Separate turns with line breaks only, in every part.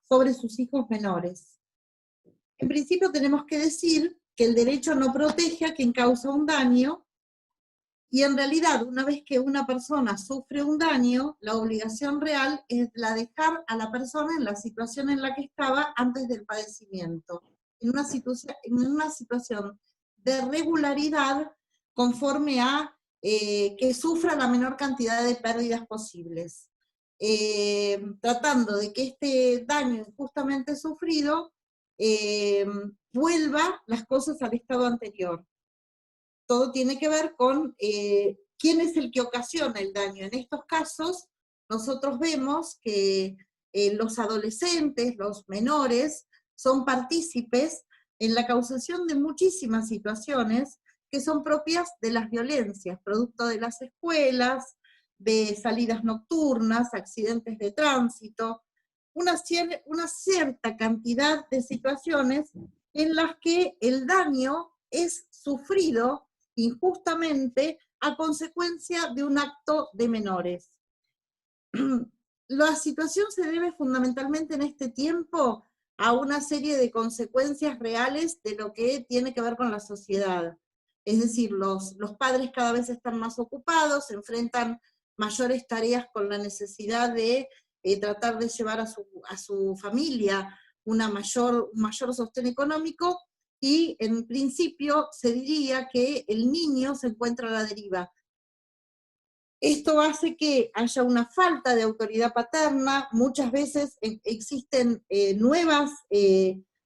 sobre sus hijos menores. En principio tenemos que decir que el derecho no protege a quien causa un daño, y en realidad, una vez que una persona sufre un daño, la obligación real es la de dejar a la persona en la situación en la que estaba antes del padecimiento, en una situación de regularidad conforme a que sufra la menor cantidad de pérdidas posibles, tratando de que este daño injustamente sufrido vuelva las cosas al estado anterior. Todo tiene que ver con quién es el que ocasiona el daño. En estos casos, nosotros vemos que los adolescentes, los menores, son partícipes en la causación de muchísimas situaciones que son propias de las violencias, producto de las escuelas, de salidas nocturnas, accidentes de tránsito, una cierta cantidad de situaciones en las que el daño es sufrido injustamente a consecuencia de un acto de menores. La situación se debe fundamentalmente en este tiempo a una serie de consecuencias reales de lo que tiene que ver con la sociedad. Es decir, los padres cada vez están más ocupados, se enfrentan mayores tareas con la necesidad de tratar de llevar a su familia un mayor sostén económico, y en principio se diría que el niño se encuentra a la deriva. Esto hace que haya una falta de autoridad paterna, muchas veces existen nuevas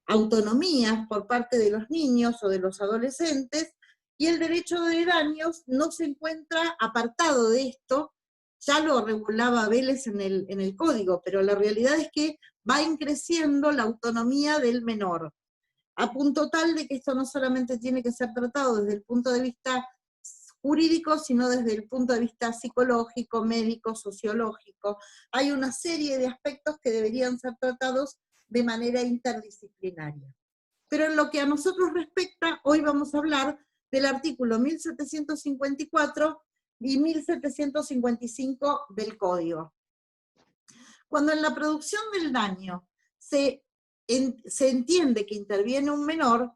autonomías por parte de los niños o de los adolescentes, y el derecho de daños no se encuentra apartado de esto. Ya lo regulaba Vélez en el Código, pero la realidad es que va increciendo la autonomía del menor, a punto tal de que esto no solamente tiene que ser tratado desde el punto de vista jurídico, sino desde el punto de vista psicológico, médico, sociológico. Hay una serie de aspectos que deberían ser tratados de manera interdisciplinaria. Pero en lo que a nosotros respecta, hoy vamos a hablar del artículo 1754 y 1755 del Código. Cuando en la producción del daño se entiende que interviene un menor,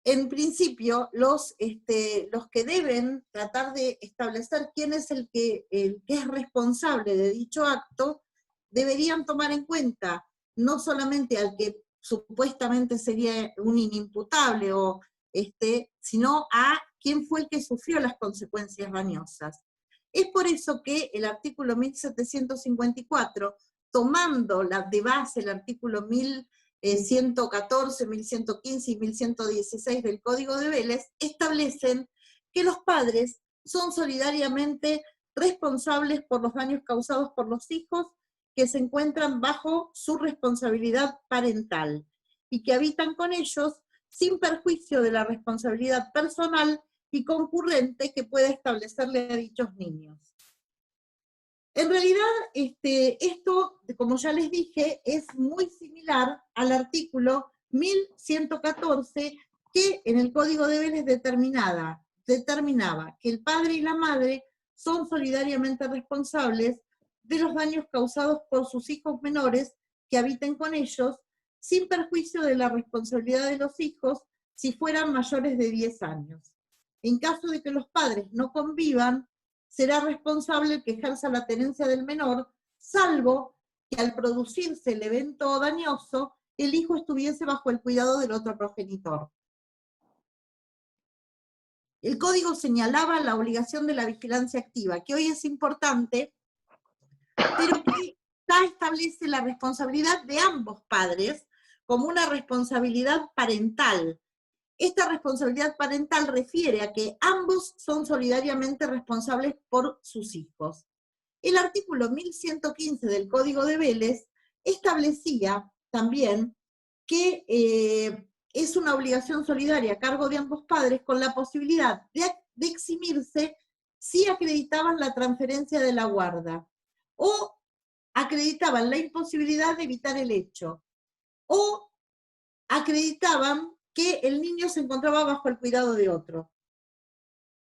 en principio los que deben tratar de establecer quién es el que es responsable de dicho acto, deberían tomar en cuenta no solamente al que supuestamente sería un inimputable, sino a quién fue el que sufrió las consecuencias dañosas. Es por eso que el artículo 1754, tomando de base el artículo 1114, 1115 y 1116 del Código de Vélez, establecen que los padres son solidariamente responsables por los daños causados por los hijos que se encuentran bajo su responsabilidad parental, y que habitan con ellos sin perjuicio de la responsabilidad personal y concurrente que pueda establecerle a dichos niños. En realidad, esto, como ya les dije, es muy similar al artículo 1114, que en el Código de Vélez determinaba que el padre y la madre son solidariamente responsables de los daños causados por sus hijos menores que habiten con ellos, sin perjuicio de la responsabilidad de los hijos si fueran mayores de 10 años. En caso de que los padres no convivan, será responsable el que ejerza la tenencia del menor, salvo que al producirse el evento dañoso, el hijo estuviese bajo el cuidado del otro progenitor. El Código señalaba la obligación de la vigilancia activa, que hoy es importante, pero que ya establece la responsabilidad de ambos padres como una responsabilidad parental. Esta responsabilidad parental refiere a que ambos son solidariamente responsables por sus hijos. El artículo 1115 del Código de Vélez establecía también que es una obligación solidaria a cargo de ambos padres, con la posibilidad de eximirse si acreditaban la transferencia de la guarda, o acreditaban la imposibilidad de evitar el hecho, o acreditaban que el niño se encontraba bajo el cuidado de otro.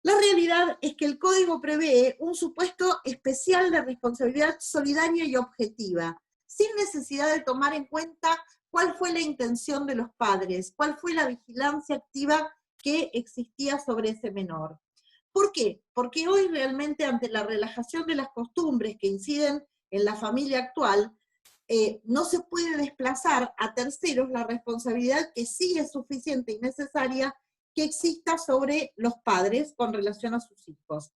La realidad es que el Código prevé un supuesto especial de responsabilidad solidaria y objetiva, sin necesidad de tomar en cuenta cuál fue la intención de los padres, cuál fue la vigilancia activa que existía sobre ese menor. ¿Por qué? Porque hoy realmente ante la relajación de las costumbres que inciden en la familia actual, no se puede desplazar a terceros la responsabilidad que sí es suficiente y necesaria que exista sobre los padres con relación a sus hijos.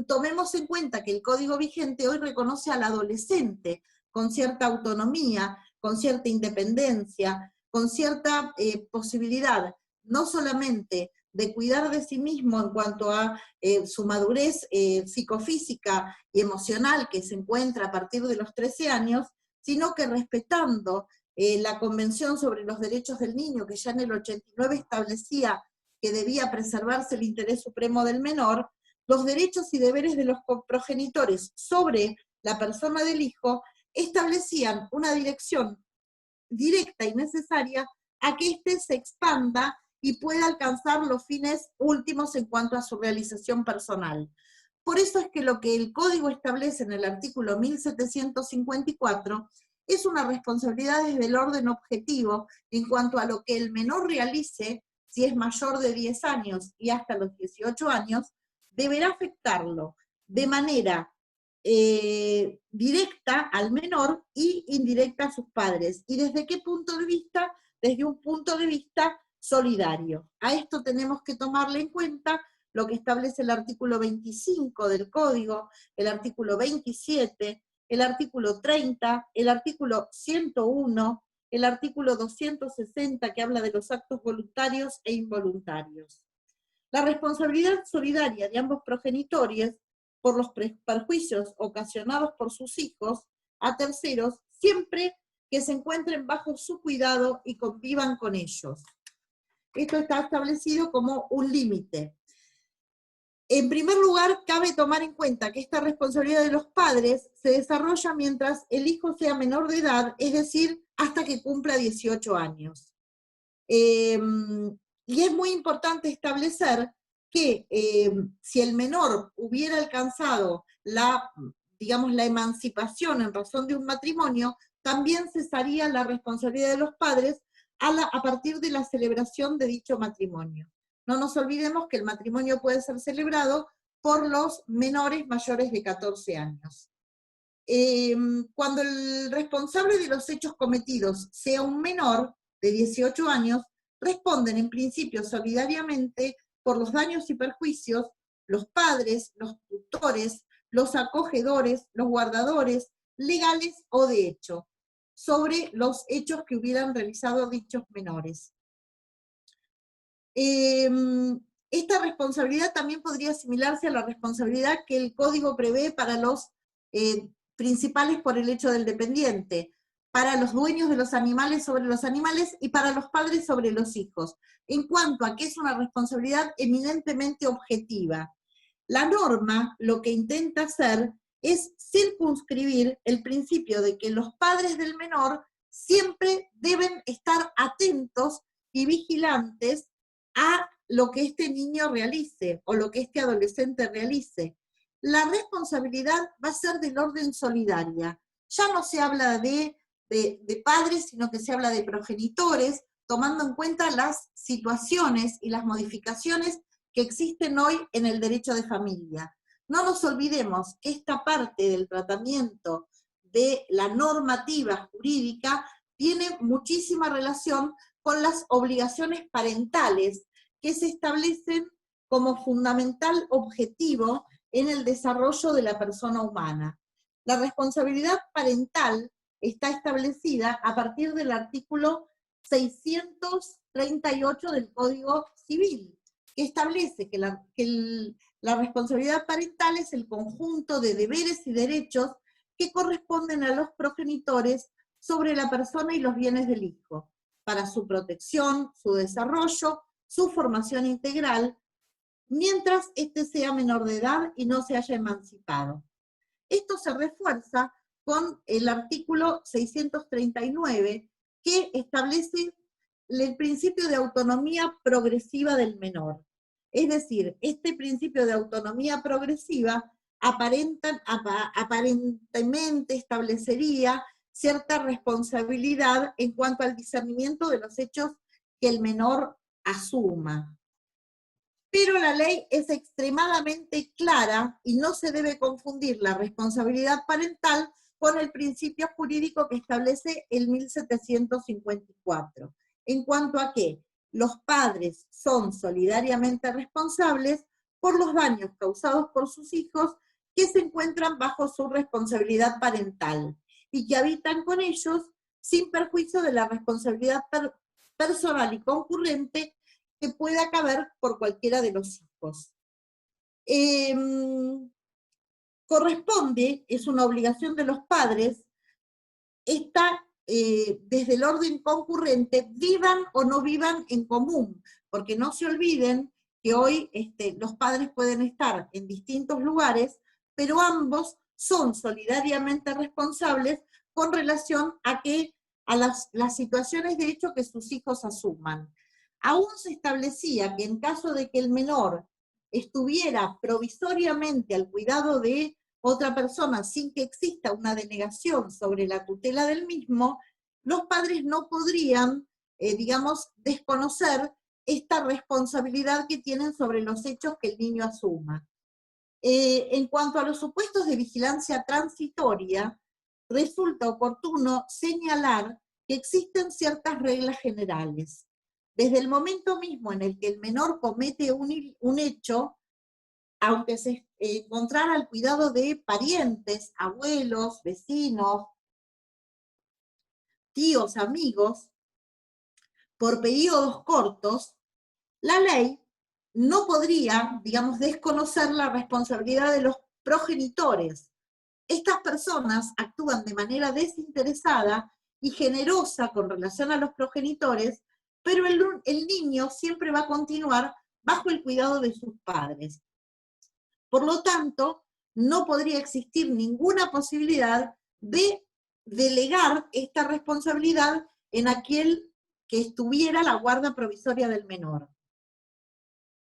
Tomemos en cuenta que el código vigente hoy reconoce al adolescente con cierta autonomía, con cierta independencia, con cierta posibilidad, no solamente de cuidar de sí mismo en cuanto a su madurez psicofísica y emocional que se encuentra a partir de los 13 años, sino que respetando la Convención sobre los Derechos del Niño, que ya en el 89 establecía que debía preservarse el interés supremo del menor, los derechos y deberes de los progenitores sobre la persona del hijo establecían una dirección directa y necesaria a que éste se expanda y pueda alcanzar los fines últimos en cuanto a su realización personal. Por eso es que lo que el Código establece en el artículo 1754 es una responsabilidad desde el orden objetivo en cuanto a lo que el menor realice, si es mayor de 10 años y hasta los 18 años, deberá afectarlo de manera directa al menor y indirecta a sus padres. ¿Y desde qué punto de vista? Desde un punto de vista solidario. A esto tenemos que tomarle en cuenta lo que establece el artículo 25 del Código, el artículo 27, el artículo 30, el artículo 101, el artículo 260 que habla de los actos voluntarios e involuntarios. La responsabilidad solidaria de ambos progenitores por los perjuicios ocasionados por sus hijos a terceros, siempre que se encuentren bajo su cuidado y convivan con ellos. Esto está establecido como un límite. En primer lugar, cabe tomar en cuenta que esta responsabilidad de los padres se desarrolla mientras el hijo sea menor de edad, es decir, hasta que cumpla 18 años. Y es muy importante establecer que si el menor hubiera alcanzado la emancipación en razón de un matrimonio, también cesaría la responsabilidad de los padres a partir de la celebración de dicho matrimonio. No nos olvidemos que el matrimonio puede ser celebrado por los menores mayores de 14 años. Cuando el responsable de los hechos cometidos sea un menor de 18 años, responden en principio solidariamente por los daños y perjuicios los padres, los tutores, los acogedores, los guardadores, legales o de hecho, sobre los hechos que hubieran realizado dichos menores. Esta responsabilidad también podría asimilarse a la responsabilidad que el Código prevé para los principales por el hecho del dependiente, para los dueños de los animales sobre los animales y para los padres sobre los hijos, en cuanto a que es una responsabilidad eminentemente objetiva. La norma lo que intenta hacer es circunscribir el principio de que los padres del menor siempre deben estar atentos y vigilantes a lo que este niño realice o lo que este adolescente realice. La responsabilidad va a ser del orden solidaria. Ya no se habla de padres, sino que se habla de progenitores, tomando en cuenta las situaciones y las modificaciones que existen hoy en el derecho de familia. No nos olvidemos que esta parte del tratamiento de la normativa jurídica tiene muchísima relación con las obligaciones parentales que se establecen como fundamental objetivo en el desarrollo de la persona humana. La responsabilidad parental está establecida a partir del artículo 638 del Código Civil, que establece que la responsabilidad parental es el conjunto de deberes y derechos que corresponden a los progenitores sobre la persona y los bienes del hijo, para su protección, su desarrollo, su formación integral, mientras éste sea menor de edad y no se haya emancipado. Esto se refuerza con el artículo 639, que establece el principio de autonomía progresiva del menor. Es decir, este principio de autonomía progresiva aparentemente establecería cierta responsabilidad en cuanto al discernimiento de los hechos que el menor asuma. Pero la ley es extremadamente clara y no se debe confundir la responsabilidad parental con el principio jurídico que establece el 1754, en cuanto a que los padres son solidariamente responsables por los daños causados por sus hijos que se encuentran bajo su responsabilidad parental y que habitan con ellos sin perjuicio de la responsabilidad personal y concurrente que pueda caber por cualquiera de los hijos. Corresponde, es una obligación de los padres, desde el orden concurrente, vivan o no vivan en común, porque no se olviden que hoy los padres pueden estar en distintos lugares, pero ambos son solidariamente responsables con relación a las situaciones de hecho que sus hijos asuman. Aún se establecía que en caso de que el menor estuviera provisoriamente al cuidado de otra persona sin que exista una denegación sobre la tutela del mismo, los padres no podrían, digamos, desconocer esta responsabilidad que tienen sobre los hechos que el niño asuma. En cuanto a los supuestos de vigilancia transitoria, resulta oportuno señalar que existen ciertas reglas generales. Desde el momento mismo en el que el menor comete un hecho, aunque se encontrara al cuidado de parientes, abuelos, vecinos, tíos, amigos, por periodos cortos, la ley no podría, digamos, desconocer la responsabilidad de los progenitores. Estas personas actúan de manera desinteresada y generosa con relación a los progenitores, pero el niño siempre va a continuar bajo el cuidado de sus padres. Por lo tanto, no podría existir ninguna posibilidad de delegar esta responsabilidad en aquel que estuviera a la guarda provisoria del menor.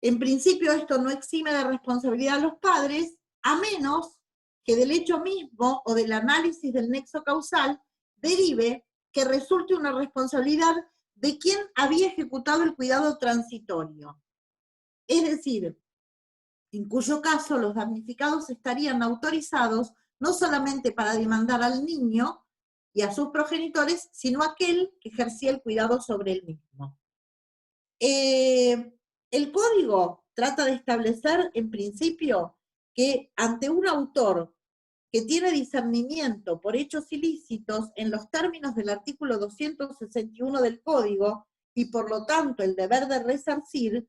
En principio, esto no exime de responsabilidad a los padres, a menos que del hecho mismo o del análisis del nexo causal derive que resulte una responsabilidad de quien había ejecutado el cuidado transitorio. Es decir, en cuyo caso los damnificados estarían autorizados no solamente para demandar al niño y a sus progenitores, sino a aquel que ejercía el cuidado sobre él mismo. El código trata de establecer, en principio, que ante un autor que tiene discernimiento por hechos ilícitos en los términos del artículo 261 del código, y por lo tanto el deber de resarcir,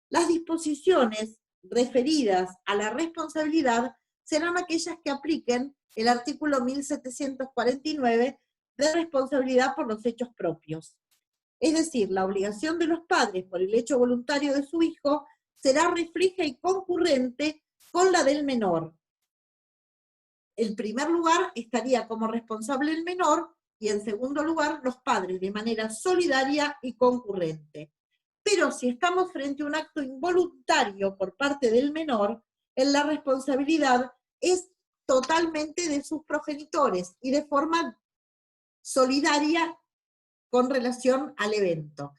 las disposiciones referidas a la responsabilidad serán aquellas que apliquen el artículo 1749 de responsabilidad por los hechos propios. Es decir, la obligación de los padres por el hecho voluntario de su hijo será refleja y concurrente con la del menor. En primer lugar estaría como responsable el menor y en segundo lugar los padres de manera solidaria y concurrente. Pero si estamos frente a un acto involuntario por parte del menor, la responsabilidad es totalmente de sus progenitores y de forma solidaria con relación al evento.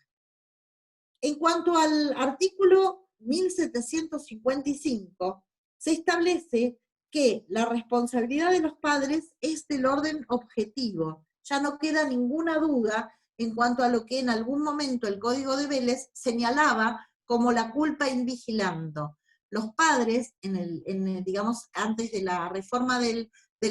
En cuanto al artículo 1755, se establece que la responsabilidad de los padres es del orden objetivo. Ya no queda ninguna duda en cuanto a lo que en algún momento el Código de Vélez señalaba como la culpa in vigilando. Los padres, digamos, antes de la reforma del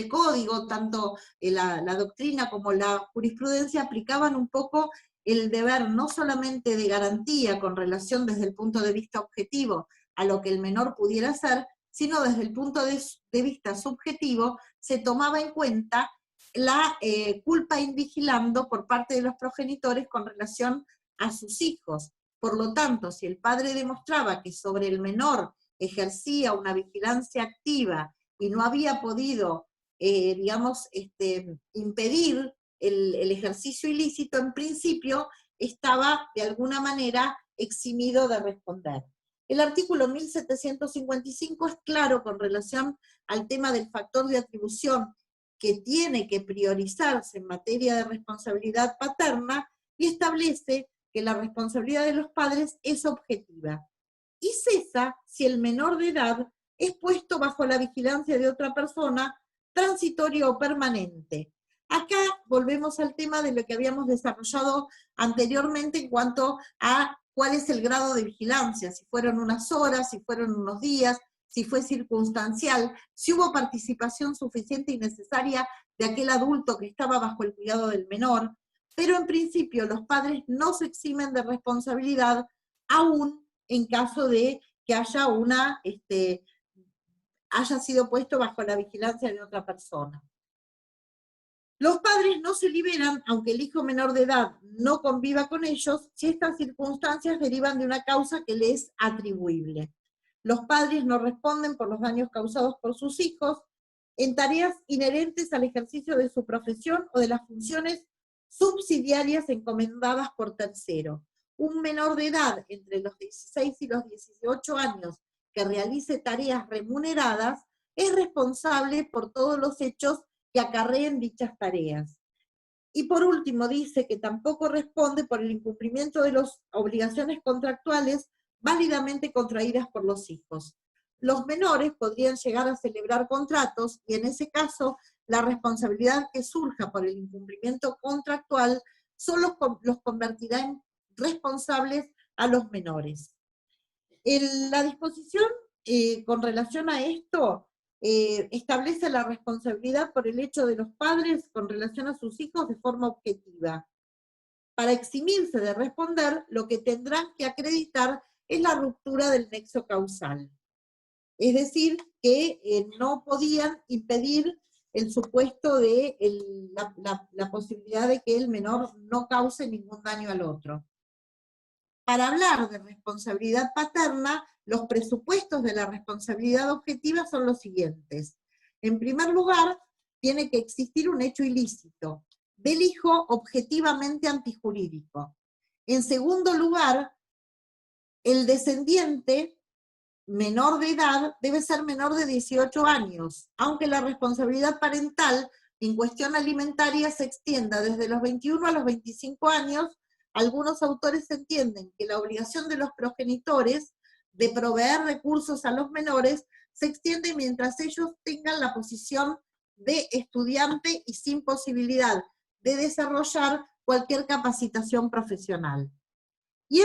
Código, tanto la doctrina como la jurisprudencia aplicaban un poco el deber no solamente de garantía con relación desde el punto de vista objetivo a lo que el menor pudiera hacer, sino desde el punto de vista subjetivo se tomaba en cuenta la culpa in vigilando por parte de los progenitores con relación a sus hijos. Por lo tanto, si el padre demostraba que sobre el menor ejercía una vigilancia activa y no había podido, digamos, impedir el ejercicio ilícito, en principio estaba de alguna manera eximido de responder. El artículo 1755 es claro con relación al tema del factor de atribución que tiene que priorizarse en materia de responsabilidad paterna y establece que la responsabilidad de los padres es objetiva y cesa si el menor de edad es puesto bajo la vigilancia de otra persona, transitoria o permanente. Acá volvemos al tema de lo que habíamos desarrollado anteriormente en cuanto a cuál es el grado de vigilancia, si fueron unas horas, si fueron unos días, si fue circunstancial, si hubo participación suficiente y necesaria de aquel adulto que estaba bajo el cuidado del menor, pero en principio los padres no se eximen de responsabilidad, aún en caso de que haya haya sido puesto bajo la vigilancia de otra persona. Los padres no se liberan, aunque el hijo menor de edad no conviva con ellos, si estas circunstancias derivan de una causa que les es atribuible. Los padres no responden por los daños causados por sus hijos en tareas inherentes al ejercicio de su profesión o de las funciones subsidiarias encomendadas por tercero. Un menor de edad entre los 16 y los 18 años que realice tareas remuneradas es responsable por todos los hechos que acarreen dichas tareas. Y por último dice que tampoco responde por el incumplimiento de las obligaciones contractuales válidamente contraídas por los hijos. Los menores podrían llegar a celebrar contratos y en ese caso la responsabilidad que surja por el incumplimiento contractual solo los convertirá en responsables a los menores. La disposición con relación a esto establece la responsabilidad por el hecho de los padres con relación a sus hijos de forma objetiva. Para eximirse de responder, lo que tendrán que acreditar es la ruptura del nexo causal. Es decir, que no podían impedir el supuesto de la posibilidad de que el menor no cause ningún daño al otro. Para hablar de responsabilidad paterna, los presupuestos de la responsabilidad objetiva son los siguientes. En primer lugar, tiene que existir un hecho ilícito del hijo objetivamente antijurídico. En segundo lugar, el descendiente menor de edad debe ser menor de 18 años, aunque la responsabilidad parental en cuestión alimentaria se extienda desde los 21 a los 25 años. Algunos autores entienden que la obligación de los progenitores de proveer recursos a los menores se extiende mientras ellos tengan la posición de estudiante y sin posibilidad de desarrollar cualquier capacitación profesional. Y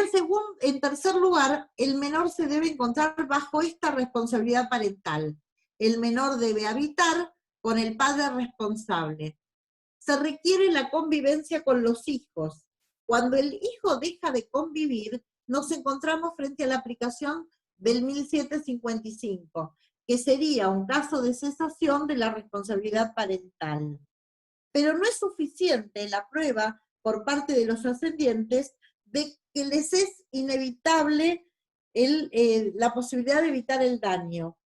en tercer lugar, el menor se debe encontrar bajo esta responsabilidad parental. El menor debe habitar con el padre responsable. Se requiere la convivencia con los hijos. Cuando el hijo deja de convivir, nos encontramos frente a la aplicación del 1755, que sería un caso de cesación de la responsabilidad parental. Pero no es suficiente la prueba por parte de los ascendientes de que les es inevitable la posibilidad de evitar el daño.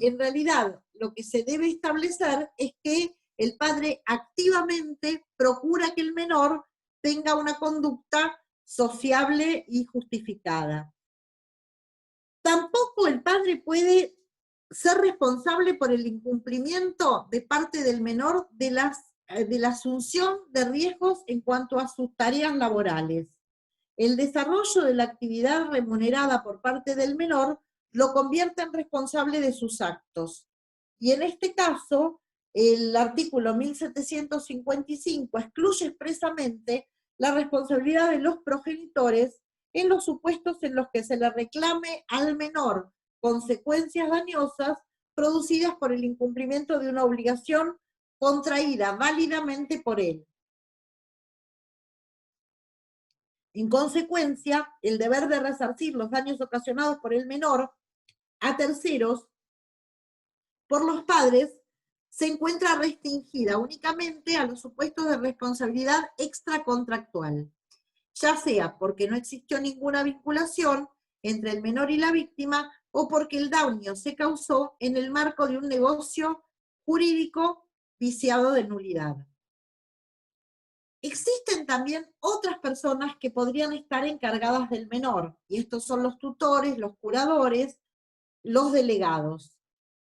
En realidad, lo que se debe establecer es que el padre activamente procura que el menor tenga una conducta sociable y justificada. Tampoco el padre puede ser responsable por el incumplimiento de parte del menor de la asunción de riesgos en cuanto a sus tareas laborales. El desarrollo de la actividad remunerada por parte del menor lo convierte en responsable de sus actos. Y en este caso, el artículo 1755 excluye expresamente la responsabilidad de los progenitores en los supuestos en los que se le reclame al menor consecuencias dañosas producidas por el incumplimiento de una obligación contraída válidamente por él. En consecuencia, el deber de resarcir los daños ocasionados por el menor a terceros por los padres se encuentra restringida únicamente a los supuestos de responsabilidad extracontractual, ya sea porque no existió ninguna vinculación entre el menor y la víctima o porque el daño se causó en el marco de un negocio jurídico viciado de nulidad. Existen también otras personas que podrían estar encargadas del menor, y estos son los tutores, los curadores, los delegados.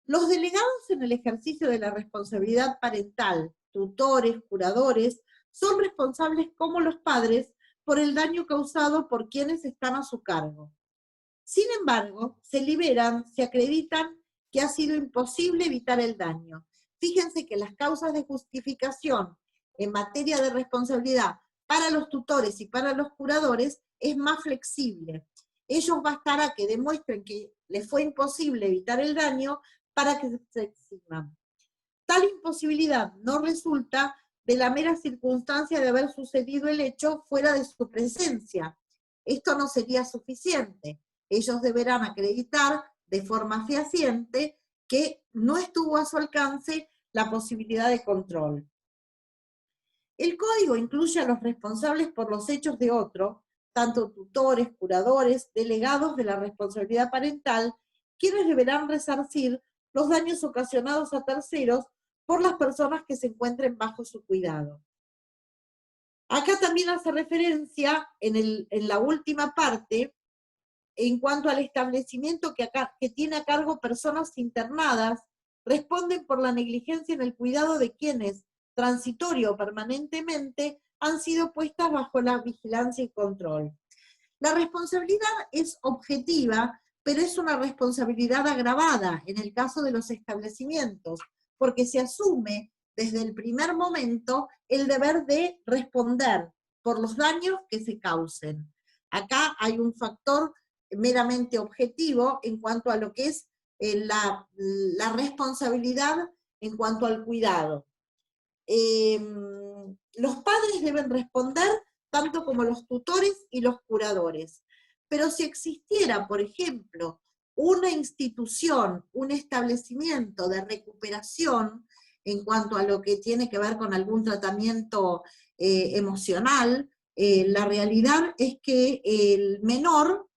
Los delegados en el ejercicio de la responsabilidad parental, tutores, curadores, son responsables como los padres por el daño causado por quienes están a su cargo. Sin embargo, se liberan, se acreditan que ha sido imposible evitar el daño. Fíjense que las causas de justificación en materia de responsabilidad para los tutores y para los curadores es más flexible. Ellos bastará que demuestren que les fue imposible evitar el daño para que se eximan. Tal imposibilidad no resulta de la mera circunstancia de haber sucedido el hecho fuera de su presencia. Esto no sería suficiente. Ellos deberán acreditar de forma fehaciente que no estuvo a su alcance la posibilidad de control. El código incluye a los responsables por los hechos de otro, tanto tutores, curadores, delegados de la responsabilidad parental, quienes deberán resarcir los daños ocasionados a terceros por las personas que se encuentren bajo su cuidado. Acá también hace referencia en la última parte en cuanto al establecimiento que tiene a cargo personas internadas, responden por la negligencia en el cuidado de quienes, transitorio o permanentemente, han sido puestas bajo la vigilancia y control. La responsabilidad es objetiva, pero es una responsabilidad agravada en el caso de los establecimientos, porque se asume desde el primer momento el deber de responder por los daños que se causen. Acá hay un factor meramente objetivo en cuanto a lo que es la responsabilidad en cuanto al cuidado. Los padres deben responder tanto como los tutores y los curadores. Pero si existiera, por ejemplo, una institución, un establecimiento de recuperación en cuanto a lo que tiene que ver con algún tratamiento emocional, la realidad es que el menor,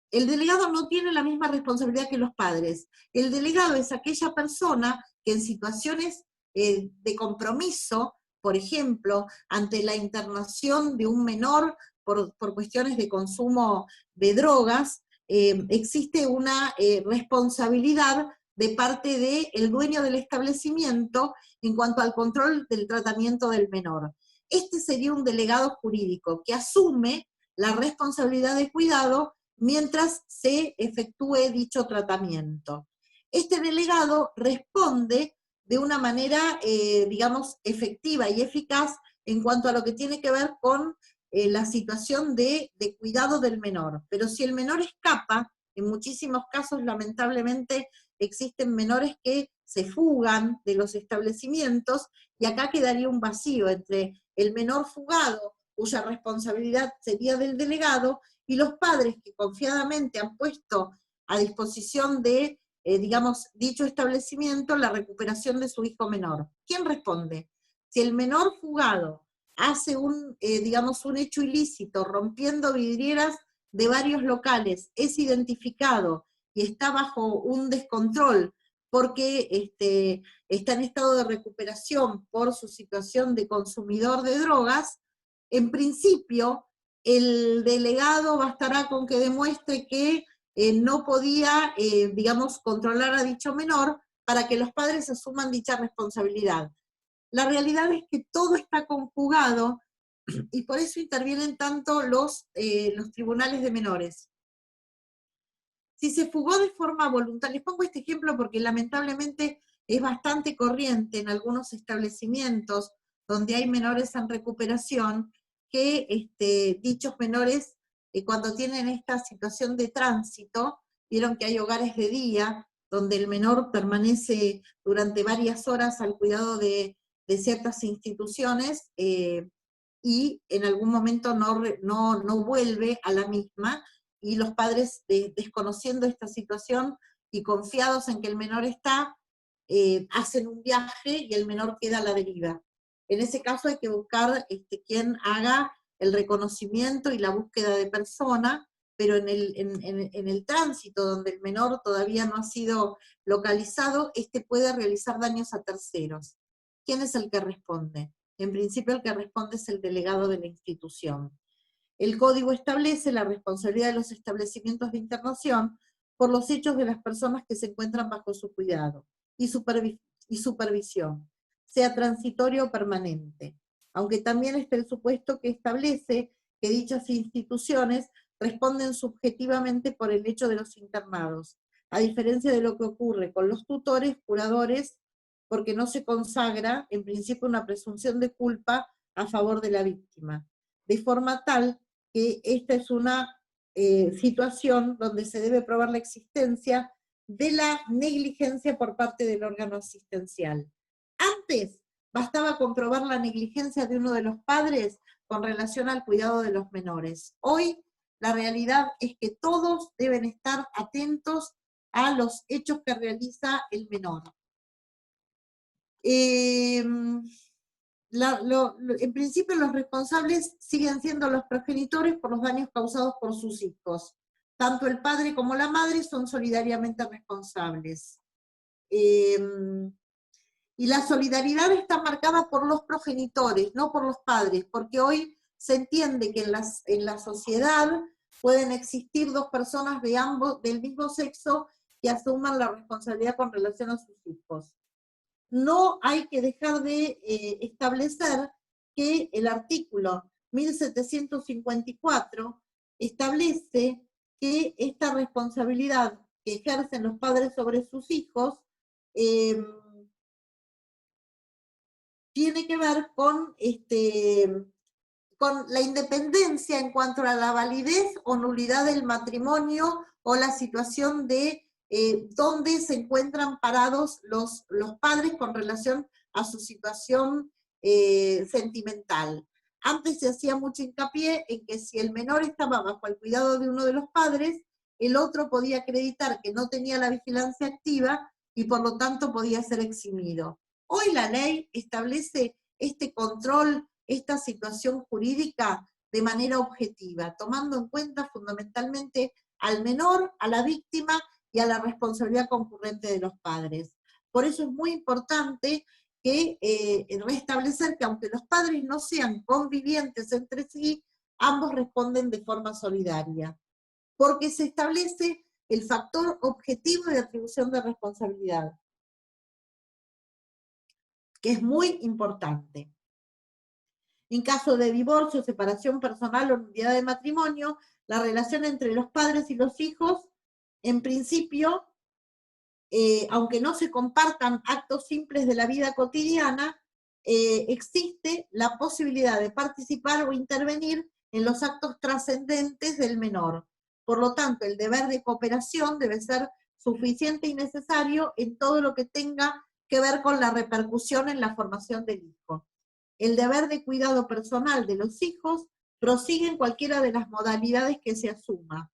el delegado no tiene la misma responsabilidad que los padres. El delegado es aquella persona que en situaciones de compromiso, por ejemplo, ante la internación de un menor por cuestiones de consumo de drogas, existe una responsabilidad de parte del dueño del establecimiento en cuanto al control del tratamiento del menor. Este sería un delegado jurídico que asume la responsabilidad de cuidado mientras se efectúe dicho tratamiento. Este delegado responde de una manera, digamos, efectiva y eficaz en cuanto a lo que tiene que ver con la situación de cuidado del menor. Pero si el menor escapa, en muchísimos casos lamentablemente existen menores que se fugan de los establecimientos y acá quedaría un vacío entre el menor fugado, cuya responsabilidad sería del delegado, y los padres que confiadamente han puesto a disposición de, digamos, dicho establecimiento la recuperación de su hijo menor. ¿Quién responde? Si el menor fugado hace digamos, un hecho ilícito rompiendo vidrieras de varios locales, es identificado y está bajo un descontrol porque está en estado de recuperación por su situación de consumidor de drogas, en principio el delegado bastará con que demuestre que no podía, digamos, controlar a dicho menor para que los padres asuman dicha responsabilidad. La realidad es que todo está conjugado y por eso intervienen tanto los tribunales de menores. Si se fugó de forma voluntaria, les pongo este ejemplo porque lamentablemente es bastante corriente en algunos establecimientos donde hay menores en recuperación, que dichos menores, cuando tienen esta situación de tránsito, vieron que hay hogares de día, donde el menor permanece durante varias horas al cuidado de ciertas instituciones, y en algún momento no vuelve a la misma, y los padres, desconociendo esta situación y confiados en que el menor está, hacen un viaje y el menor queda a la deriva. En ese caso hay que buscar quien haga el reconocimiento y la búsqueda de persona, pero en el tránsito donde el menor todavía no ha sido localizado, puede realizar daños a terceros. ¿Quién es el que responde? En principio el que responde es el delegado de la institución. El código establece la responsabilidad de los establecimientos de internación por los hechos de las personas que se encuentran bajo su cuidado y supervisión, sea transitorio o permanente, aunque también está el supuesto que establece que dichas instituciones responden subjetivamente por el hecho de los internados, a diferencia de lo que ocurre con los tutores, curadores, porque no se consagra, en principio, una presunción de culpa a favor de la víctima, de forma tal que esta es una situación donde se debe probar la existencia de la negligencia por parte del órgano asistencial. Antes bastaba comprobar la negligencia de uno de los padres con relación al cuidado de los menores. Hoy la realidad es que todos deben estar atentos a los hechos que realiza el menor. En principio los responsables siguen siendo los progenitores por los daños causados por sus hijos. Tanto el padre como la madre son solidariamente responsables. Y la solidaridad está marcada por los progenitores, no por los padres, porque hoy se entiende que en la sociedad pueden existir dos personas del mismo sexo que asuman la responsabilidad con relación a sus hijos. No hay que dejar de establecer que el artículo 1754 establece que esta responsabilidad que ejercen los padres sobre sus hijos tiene que ver con la independencia en cuanto a la validez o nulidad del matrimonio o la situación de dónde se encuentran parados los padres con relación a su situación sentimental. Antes se hacía mucho hincapié en que si el menor estaba bajo el cuidado de uno de los padres, el otro podía acreditar que no tenía la vigilancia activa y por lo tanto podía ser eximido. Hoy la ley establece este control, esta situación jurídica de manera objetiva, tomando en cuenta fundamentalmente al menor, a la víctima y a la responsabilidad concurrente de los padres. Por eso es muy importante que restablecer que aunque los padres no sean convivientes entre sí, ambos responden de forma solidaria, porque se establece el factor objetivo de atribución de responsabilidad, que es muy importante. En caso de divorcio, separación personal o nulidad de matrimonio, la relación entre los padres y los hijos, en principio, aunque no se compartan actos simples de la vida cotidiana, existe la posibilidad de participar o intervenir en los actos trascendentes del menor. Por lo tanto, el deber de cooperación debe ser suficiente y necesario en todo lo que tenga que ver con la repercusión en la formación del hijo. El deber de cuidado personal de los hijos prosigue en cualquiera de las modalidades que se asuma,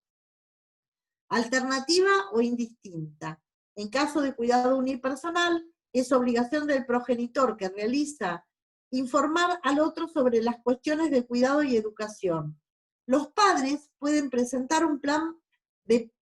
alternativa o indistinta. En caso de cuidado unipersonal, es obligación del progenitor que realiza informar al otro sobre las cuestiones de cuidado y educación. Los padres pueden presentar un plan de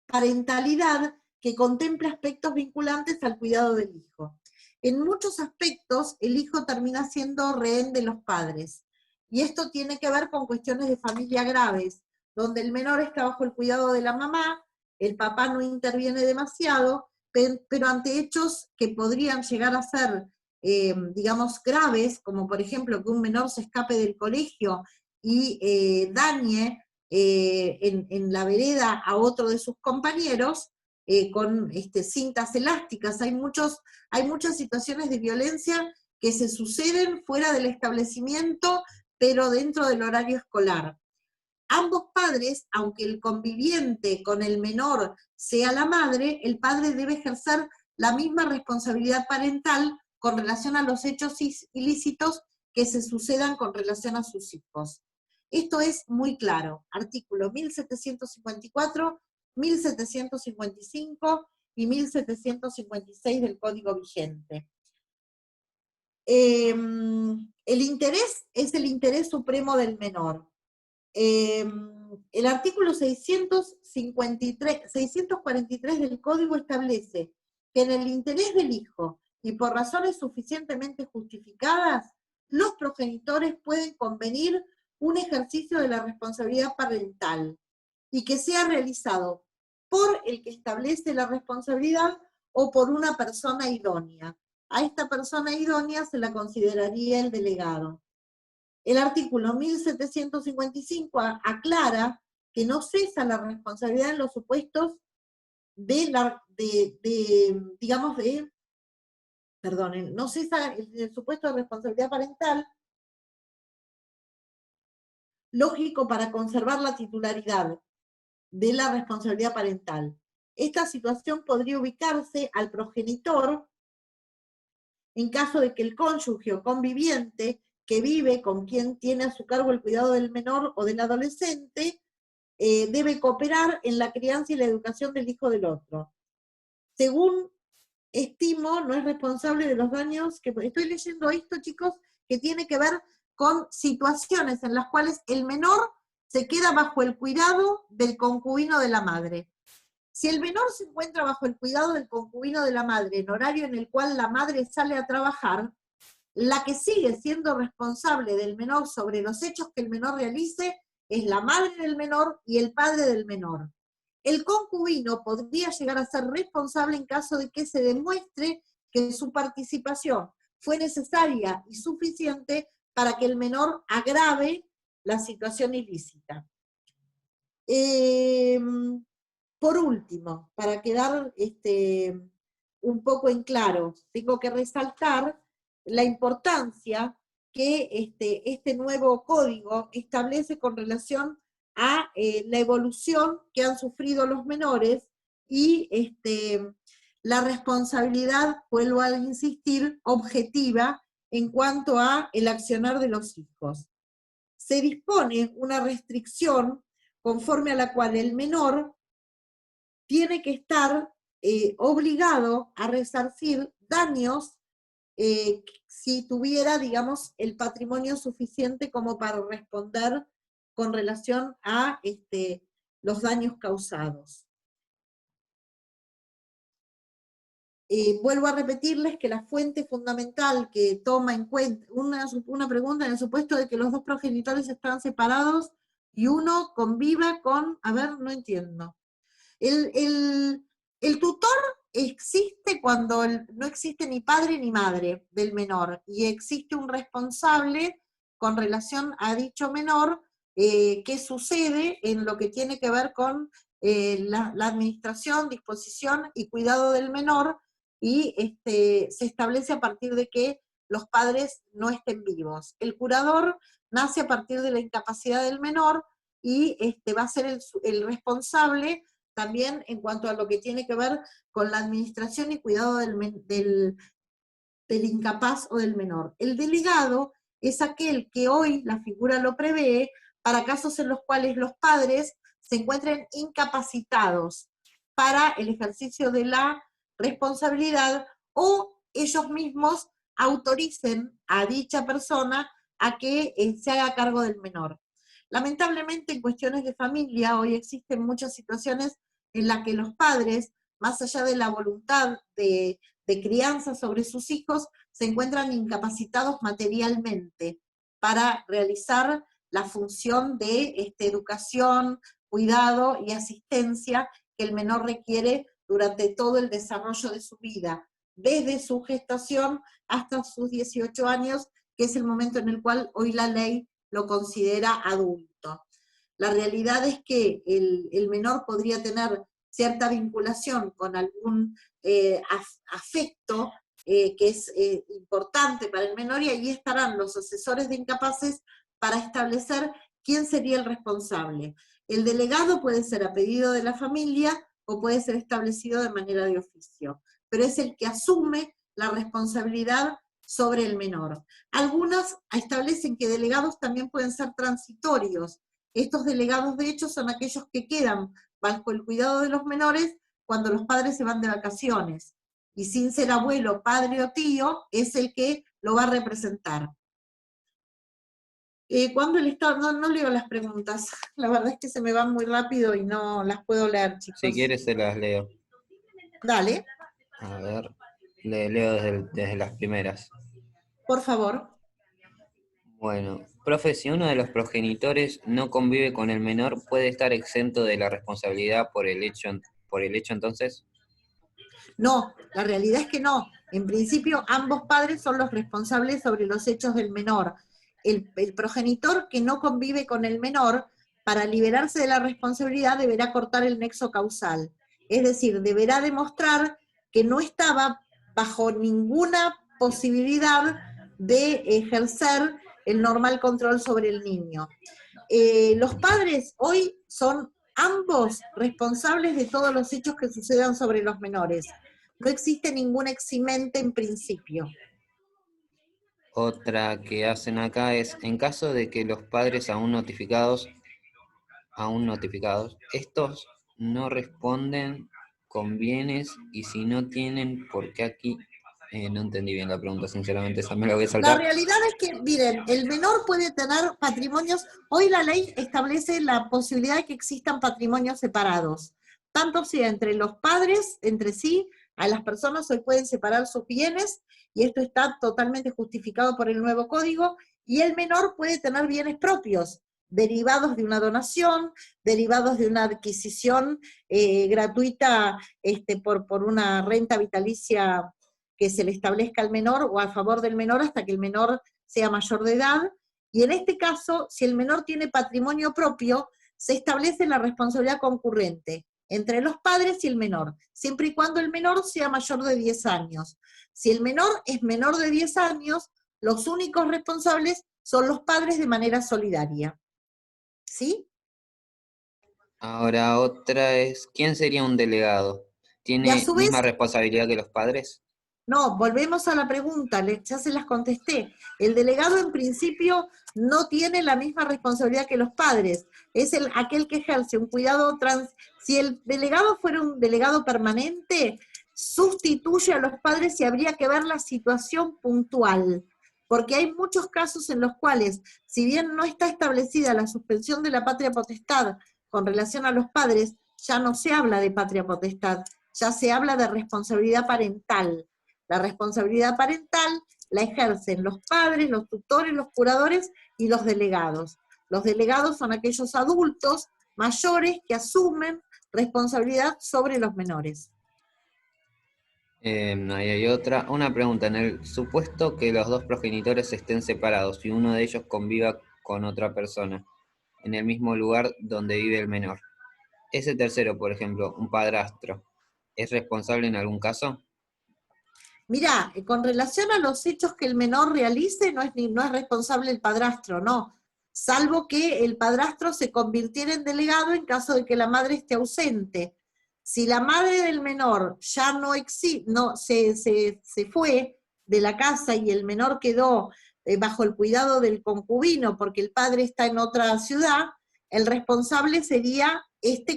parentalidad que contemple aspectos vinculantes al cuidado del hijo. En muchos aspectos, el hijo termina siendo rehén de los padres. Y esto tiene que ver con cuestiones de familia graves, donde el menor está bajo el cuidado de la mamá, el papá no interviene demasiado, pero ante hechos que podrían llegar a ser, digamos, graves, como por ejemplo que un menor se escape del colegio y dañe en la vereda a otro de sus compañeros, con cintas elásticas. Hay muchas situaciones de violencia que se suceden fuera del establecimiento, pero dentro del horario escolar. Ambos padres, aunque el conviviente con el menor sea la madre, el padre debe ejercer la misma responsabilidad parental con relación a los hechos ilícitos que se sucedan con relación a sus hijos. Esto es muy claro. Artículo 1754, 1755 y 1756 del Código vigente. El interés es el interés supremo del menor. El artículo 643 del Código establece que en el interés del hijo y por razones suficientemente justificadas, los progenitores pueden convenir un ejercicio de la responsabilidad parental y que sea realizado por el que establece la responsabilidad o por una persona idónea. A esta persona idónea se la consideraría el delegado. El artículo 1755 aclara que no cesa la responsabilidad en los supuestos no cesa el supuesto de responsabilidad parental, lógico para conservar la titularidad de la responsabilidad parental. Esta situación podría ubicarse al progenitor en caso de que el cónyuge o conviviente que vive con quien tiene a su cargo el cuidado del menor o del adolescente debe cooperar en la crianza y la educación del hijo del otro. Según estimo, no es responsable de los daños que... Estoy leyendo esto, chicos, que tiene que ver con situaciones en las cuales el menor se queda bajo el cuidado del concubino de la madre. Si el menor se encuentra bajo el cuidado del concubino de la madre en horario en el cual la madre sale a trabajar, la que sigue siendo responsable del menor sobre los hechos que el menor realice es la madre del menor y el padre del menor. El concubino podría llegar a ser responsable en caso de que se demuestre que su participación fue necesaria y suficiente para que el menor agrave la situación ilícita. Por último, para quedar un poco en claro, tengo que resaltar la importancia que este nuevo código establece con relación a la evolución que han sufrido los menores y la responsabilidad, vuelvo a insistir, objetiva en cuanto a el accionar de los hijos. Se dispone una restricción conforme a la cual el menor tiene que estar obligado a resarcir daños si tuviera, digamos, el patrimonio suficiente como para responder con relación a los daños causados. Vuelvo a repetirles que la fuente fundamental que toma en cuenta una pregunta en el supuesto de que los dos progenitores están separados y uno conviva con, a ver, no entiendo. El tutor existe cuando no existe ni padre ni madre del menor, y existe un responsable con relación a dicho menor, que sucede en lo que tiene que ver con la administración, disposición y cuidado del menor, y se establece a partir de que los padres no estén vivos. El curador nace a partir de la incapacidad del menor y va a ser el responsable también en cuanto a lo que tiene que ver con la administración y cuidado del incapaz o del menor. El delegado es aquel que hoy la figura lo prevé para casos en los cuales los padres se encuentren incapacitados para el ejercicio de la responsabilidad o ellos mismos autoricen a dicha persona a que se haga cargo del menor. Lamentablemente, en cuestiones de familia, hoy existen muchas situaciones en las que los padres, más allá de la voluntad de crianza sobre sus hijos, se encuentran incapacitados materialmente para realizar la función de educación, cuidado y asistencia que el menor requiere durante todo el desarrollo de su vida, desde su gestación hasta sus 18 años, que es el momento en el cual hoy la ley lo considera adulto. La realidad es que el menor podría tener cierta vinculación con algún afecto que es importante para el menor, y allí estarán los asesores de incapaces para establecer quién sería el responsable. El delegado puede ser a pedido de la familia o puede ser establecido de manera de oficio, pero es el que asume la responsabilidad sobre el menor. Algunas establecen que delegados también pueden ser transitorios. Estos delegados, de hecho, son aquellos que quedan bajo el cuidado de los menores cuando los padres se van de vacaciones, y sin ser abuelo, padre o tío, es el que lo va a representar. Cuando el Estado, no leo las preguntas, la verdad es que se me van muy rápido y no las puedo leer, chicos.
Si quieres se las leo.
Dale.
A ver, le leo desde las primeras.
Por favor.
Bueno, profe, si uno de los progenitores no convive con el menor, ¿puede estar exento de la responsabilidad por por el hecho entonces?
No, la realidad es que no. En principio, ambos padres son los responsables sobre los hechos del menor. El progenitor que no convive con el menor, para liberarse de la responsabilidad, deberá cortar el nexo causal. Es decir, deberá demostrar que no estaba bajo ninguna posibilidad de ejercer el normal control sobre el niño. Los padres hoy son ambos responsables de todos los hechos que sucedan sobre los menores. No existe ningún eximente en principio.
Otra que hacen acá es, en caso de que los padres aún notificados, estos no responden con bienes y si no tienen, ¿por qué aquí? No entendí bien la pregunta, sinceramente, esa me la voy a
La
saltar.
realidad es que, miren, el menor puede tener patrimonios, hoy la ley establece la posibilidad de que existan patrimonios separados, tanto si entre los padres, entre sí, a las personas hoy pueden separar sus bienes, y esto está totalmente justificado por el nuevo código, y el menor puede tener bienes propios, derivados de una donación, derivados de una adquisición gratuita por una renta vitalicia que se le establezca al menor o a favor del menor hasta que el menor sea mayor de edad, y en este caso, si el menor tiene patrimonio propio, se establece la responsabilidad concurrente entre los padres y el menor, siempre y cuando el menor sea mayor de 10 años. Si el menor es menor de 10 años, los únicos responsables son los padres de manera solidaria. ¿Sí?
Ahora otra es, ¿quién sería un delegado?
Y a
¿Tiene
su
misma
vez,
responsabilidad que los padres?
no, volvemos a la pregunta, ya se las contesté. El delegado en principio no tiene la misma responsabilidad que los padres, es aquel que ejerce un cuidado Si el delegado fuera un delegado permanente, sustituye a los padres y habría que ver la situación puntual, porque hay muchos casos en los cuales, si bien no está establecida la suspensión de la patria potestad con relación a los padres, ya no se habla de patria potestad, ya se habla de responsabilidad parental. La responsabilidad parental la ejercen los padres, los tutores, los curadores y los delegados. Los delegados son aquellos adultos mayores que asumen responsabilidad sobre los menores.
Ahí hay otra. Una pregunta, en el supuesto que los dos progenitores estén separados y uno de ellos conviva con otra persona en el mismo lugar donde vive el menor. Ese tercero, por ejemplo, un padrastro, ¿es responsable en algún caso?
Mirá, con relación a los hechos que el menor realice, no es responsable el padrastro, no, salvo que el padrastro se convirtiera en delegado en caso de que la madre esté ausente. Si la madre del menor ya no existe, no, se fue de la casa y el menor quedó bajo el cuidado del concubino porque el padre está en otra ciudad, el responsable sería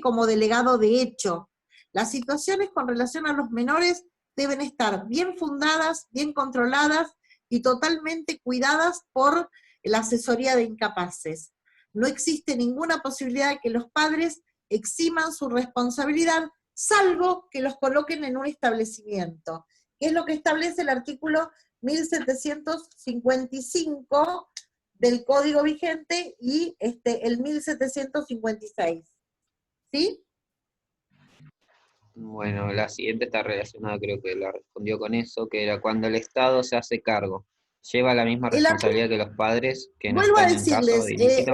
como delegado de hecho. Las situaciones con relación a los menores deben estar bien fundadas, bien controladas y totalmente cuidadas por la asesoría de incapaces. No existe ninguna posibilidad de que los padres eximan su responsabilidad, salvo que los coloquen en un establecimiento, que es lo que establece el artículo 1755 del Código vigente y el 1756. ¿Sí?
Bueno, la siguiente está relacionada, creo que la respondió con eso, que era cuando el Estado se hace cargo, ¿lleva la misma
El,
responsabilidad que los padres que no
Vuelvo a
están en caso
decirles,
de ilícito?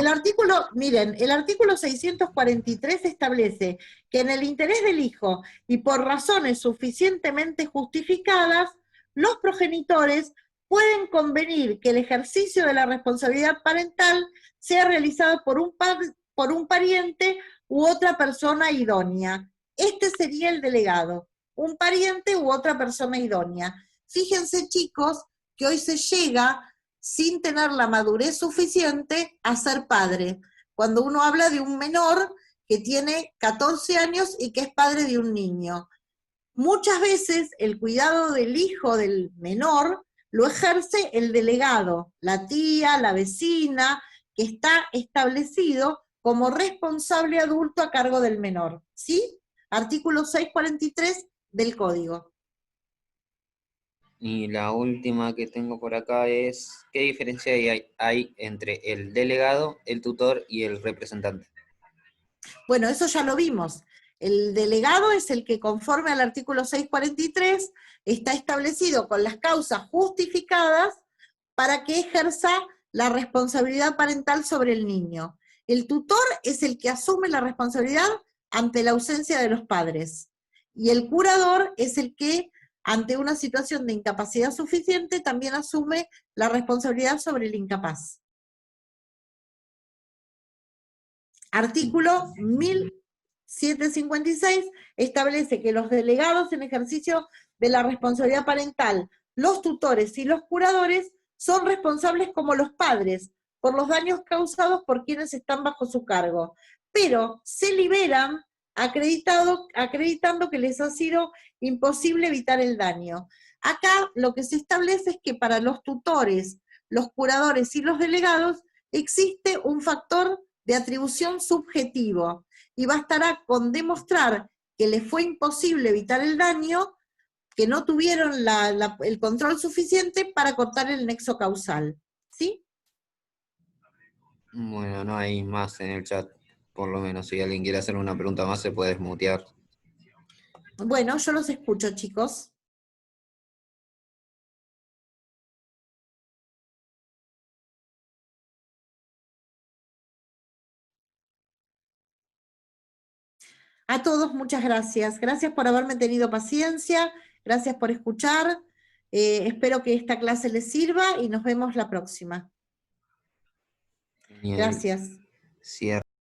el artículo 643 establece que en el interés del hijo y por razones suficientemente justificadas, los progenitores pueden convenir que el ejercicio de la responsabilidad parental sea realizado por un pariente u otra persona idónea. Este sería el delegado, un pariente u otra persona idónea. Fíjense, chicos, que hoy se llega sin tener la madurez suficiente a ser padre. Cuando uno habla de un menor que tiene 14 años y que es padre de un niño. Muchas veces el cuidado del hijo del menor lo ejerce el delegado, la tía, la vecina, que está establecido como responsable adulto a cargo del menor. ¿Sí? Artículo 643 del Código.
Y la última que tengo por acá es, ¿qué diferencia hay entre el delegado, el tutor y el representante?
Bueno, eso ya lo vimos. El delegado es el que, conforme al artículo 643, está establecido con las causas justificadas para que ejerza la responsabilidad parental sobre el niño. El tutor es el que asume la responsabilidad ante la ausencia de los padres. Y el curador es el que, ante una situación de incapacidad suficiente, también asume la responsabilidad sobre el incapaz. Artículo 1756 establece que los delegados en ejercicio de la responsabilidad parental, los tutores y los curadores son responsables como los padres por los daños causados por quienes están bajo su cargo, pero se liberan acreditando que les ha sido imposible evitar el daño. Acá lo que se establece es que para los tutores, los curadores y los delegados existe un factor de atribución subjetivo, y bastará con demostrar que les fue imposible evitar el daño, que no tuvieron el control suficiente para cortar el nexo causal. ¿Sí?
Bueno, no hay más en el chat, por lo menos. Si alguien quiere hacer una pregunta más, se puede desmutear.
Bueno, yo los escucho, chicos. A todos, muchas gracias. Gracias por haberme tenido paciencia, gracias por escuchar. Espero que esta clase les sirva y nos vemos la próxima.
Genial.
Gracias.
Cierra.